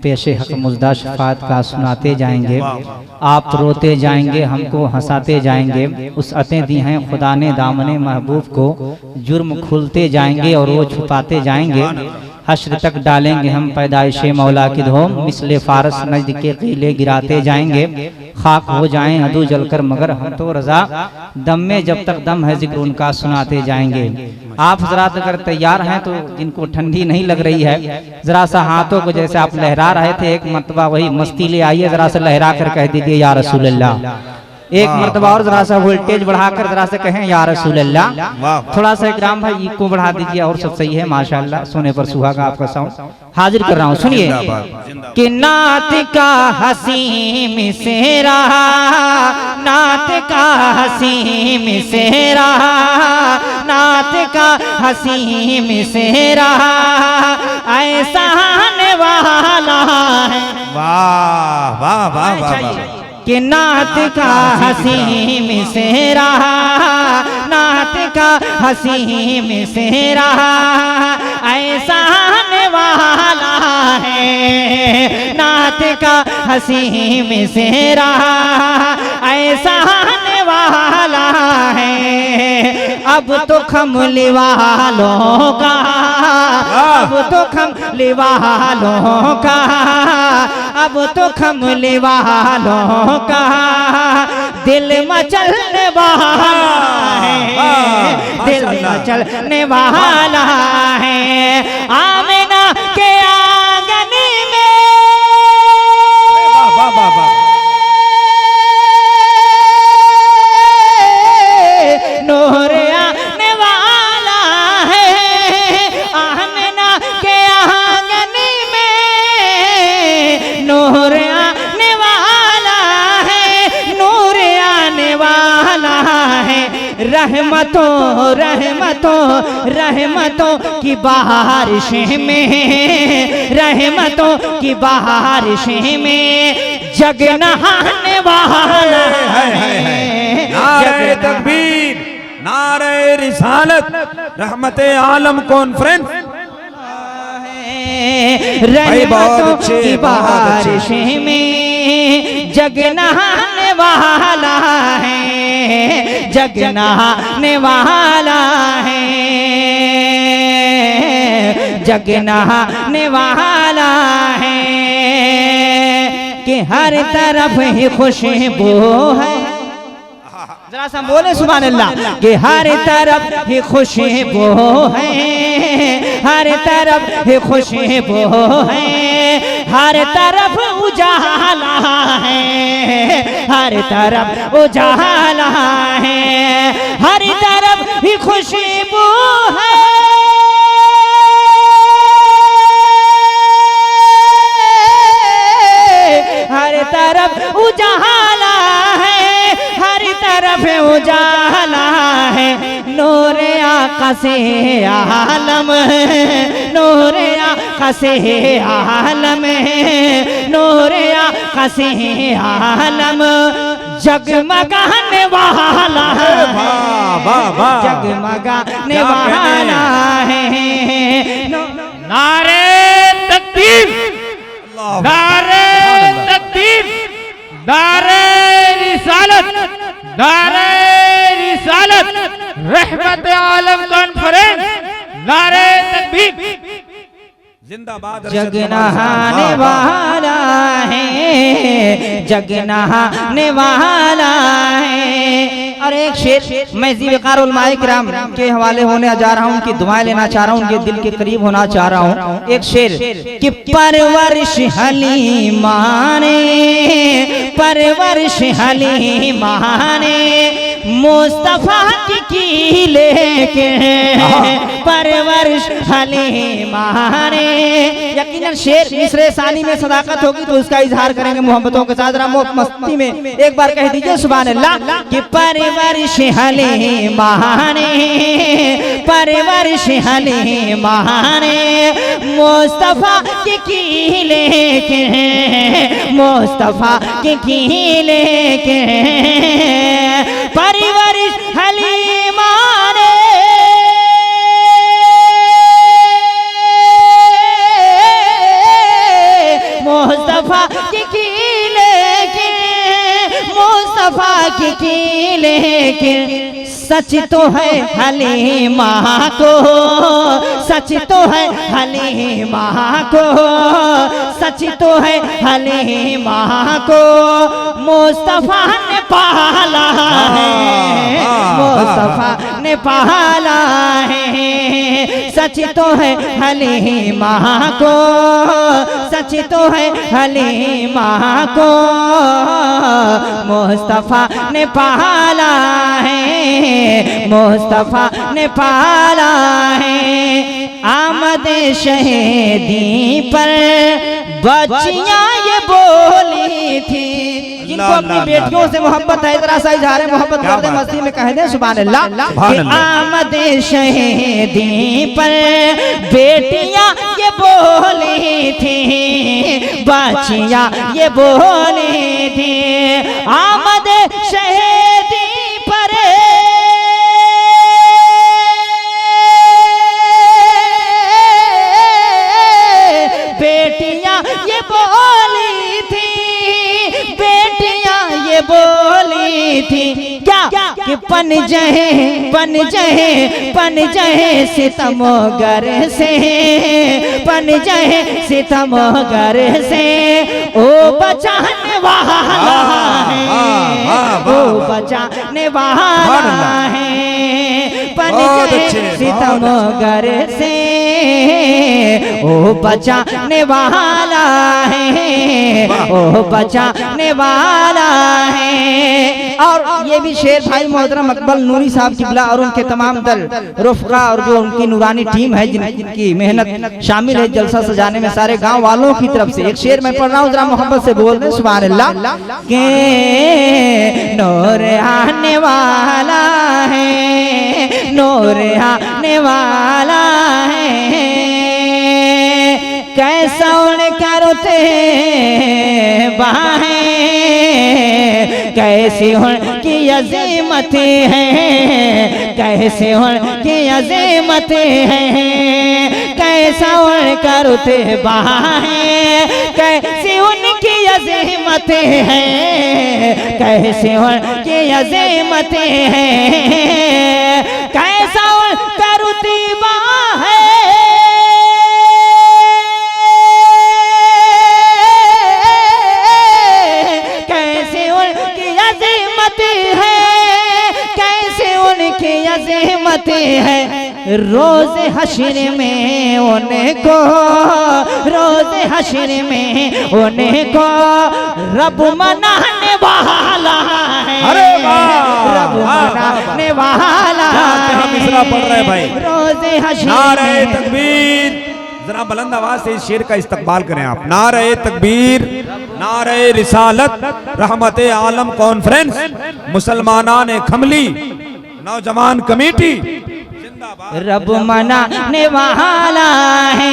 पेशे हक मुज़दा शफ़ात का सुनाते जाएंगे, आप रोते जाएंगे, हमको हंसाते जाएंगे। उस अतें दी हैं खुदा ने दामने महबूब को, जुर्म खुलते जाएंगे और वो छुपाते जाएंगे। हश्र तक डालेंगे हम पैदाइशे मौला की धोम, मिसले फारस नजद के कीले गिराते जाएंगे। खाक हो जाएं अदू जलकर मगर हम तो रजा, दम में जब तक दम है जिक्र उनका सुनाते जाएंगे। आप हजरात अगर तैयार हैं तो जिनको ठंडी नहीं लग रही है, जरा सा हाथों को जैसे आप लहरा रहे थे एक मरतबा वही मस्ती ले आइए, जरा सा लहरा कर कह दीजिए या रसूल अल्लाह। एक मरतबा और जरा सा वोल्टेज बढ़ाकर जरा से कहें या रसूल अल्लाह। थोड़ा सा इकराम भाई को बढ़ा दीजिए और सब सही है माशाअल्लाह। सोने पर सुहागा आपका साउंड हाजिर कर रहा हूँ, सुनिए। कि नात का हसीम से रहा, नात का हसीम से रहा, नात का हसीम से रहा, ऐसा आने वाला है। वाह वाह वाह वाह। कि नात का हसीम से रहा, नात का हसीम से रहा, ऐसा आने वाला है। नात का हसीम से रहा, ऐसा आने वाला है। अब तो खमली वालों का, अब तो खमली वालों का, अब तो खमली वालों का दिल मचलने वाला है, दिल मचलने वाला है। आमिना के आंगन में नूर आने वाला है। आमिना के आंगन में नूर आने वाला है, नूर आने वाला है। रहमतों रहमतों रहमतों की बारिश में, रहमतों की बारिश में जग नहाने वाला है। नारे तकबीर, नारे रिसालत, रहमते आलम कॉन्फ्रेंस। रहमतों की बारिश में जग नहाने वाला है, जग नहाने वाला है, जग नहाने वाला है। कि हर तरफ ही खुशबू है, जरा सा बोले सुभान अल्लाह। कि हर तरफ ही खुशबू है, हर तरफ ही खुशबू है, हर तरफ उजाला है, हर तरफ उजाला है, हर तरफ ही खुशबू है। हर तरफ उजाला है, हर तरफ उजाला है। नूर आका से आलम है, नूर आका से आलम है, नूर आका से आलम जगमगाने वाला है, जगमगाने वाला है। नारे तकबीर, नारे तकबीर, नारे रिसालत, नारे रिसालत, रहमत आलम कॉन्फ्रेंस, नारे तकबीर। जिंदाबाद। जग नहाने वाला है, जग नहाने वाला है। और एक शेर मैं ज़ीवकार उलमाए किराम के हवाले होने जा रहा हूँ, उनकी दुआएं लेना चाह रहा हूँ, उनके दिल के करीब होना चाह रहा हूँ। एक शेर कि परवरिश हलीमा ने, परवरिश हलीमा ने मुस्तफा की लेके, परवरिश हलीमा ने। यकीनन शेर मिसरे सानी में सदाकत होगी तो उसका इजहार करेंगे मोहब्बतों के साथ। मस्ती में एक बार कह दीजिए सुभान अल्लाह। कि परवरिश हलीमा ने, परवरिश हलीमा ने मुस्तफा की लेके, मुस्तफा की लेके परवरिश हलीमा ने वफा की लेकिन सच तो है हलीमा को, सच तो है हलीमा को, सच तो है हलीमा को मुस्तफा ने पाला है, मुस्तफा ने पाला है। सच तो है हलीमा को, सच तो है हलीमा को मुस्तफा ने पाला है, मुस्तफा ने पाला है। आमद शहीदी पर बच्चियां ये बोली थी, जिनको अपनी बेटियों से मोहब्बत है, जरा सा इजहार मोहब्बत कर दे, मस्ती में कह दे सुभान अल्लाह। आमद शहीदी पर बेटियां ये बोली थी, बच्चियां ये बोली थी। आमद शहीदी पर बेटियां ये बोली थी, बेटियां ये बोली थी क्या कि पन जहे पन जहे पन जहे सितमगर से, पन जहे सितमगर से ओ बचाने वाला है, ओ बचाने वाला है। पन जहे सितमगर से ओ बचाने वाला है, ओ बचाने वाला है। और ये भी शेर भाई मोहतरम अकबल नूरी साहब किबला और उनके तमाम दल रुफका और जो उनकी नूरानी टीम है जिनकी मेहनत शामिल है जलसा सजाने में, सारे गांव वालों की तरफ से एक शेर मैं पढ़ रहा हूँ, जरा मोहब्बत से बोल दे सुभान अल्लाह। के नूर आने वाला है, नूर आने वाला है, कैसा उनका रोते बाहें, कैसी उनकी अज़ीमतें हैं, कैसे उनकी अज़ीमतें हैं, कैसा उनका रोते बाहें, कैसी उनकी अज़ीमतें हैं, कैसे उनकी अज़ीमतें हैं, कैसा उनका रुतबा है, है रोज हश्र में उनको, रोज हश्र में उनको रब मनाने वाला है, अरे रब मनाने वाला मिसरा पढ़ रहे भाई। रोज हश्र नारे तकबीर, जरा बुलंद आवाज से इस शेर का इस्तकबाल करें आप। नारे तकबीर, नारे रिसालत, रहमत आलम कॉन्फ्रेंस, मुसलमानान खमली, नौजवान कमेटी जिंदाबाद। रब मनाने वाला है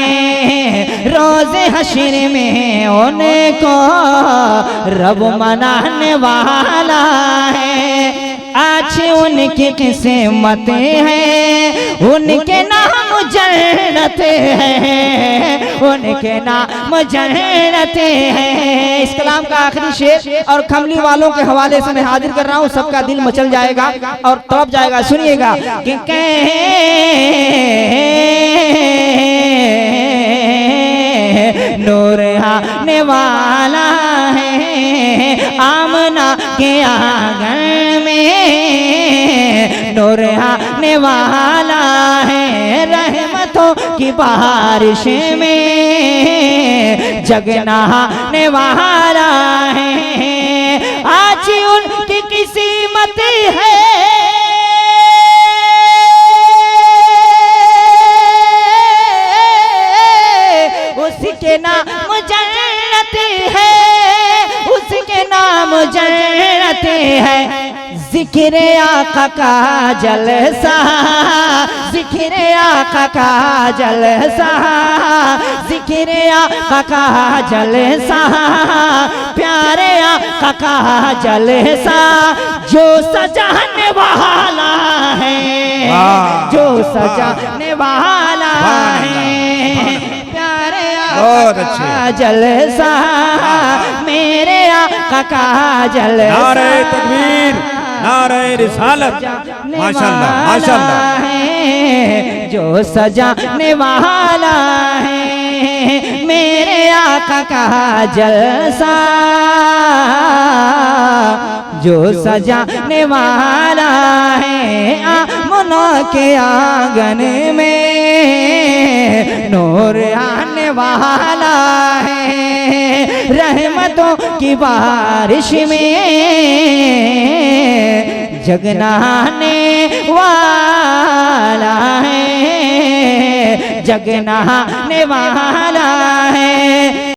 रोज हश्र में उनको, रब मनाने वाला है। आज उनकी किस्मत है, उनके नाम जन्नत है, उनके नाम जन्नत है। इस कलाम का आखिरी शेर और खमली वालों के हवाले से मैं हाजिर कर रहा हूँ, सबका दिल मचल जाएगा और तड़प जाएगा। सुनिएगा कि नूर आने वाला है आमना के आंगन में, नूर आने वाला है रहमतों की बारिश में, जगनाने वाला है। आज उनकी किस्मत है, उसके नाम जन्नत है, उसके नाम जन्नत है। जिक्र आका का जलसा, जिक्र आका का जलसा, जिक्र आका का जलसा, प्यारे आका का जलसा, जो सजाने वाला है, जो सजाने वाला है, प्यारे आका का जलसा, मेरे आका का जलसा, नारे तकबीर, नारे रिसालत। माशाअल्लाह, माशाअल्लाह। है जो सजाने वाला है मेरे आका का जलसा, जो सजाने वाला है आमना के आंगन में नूर आने वाला है, रहमतों की बारिश में जगनाने वाला है, जगनाने वाला है।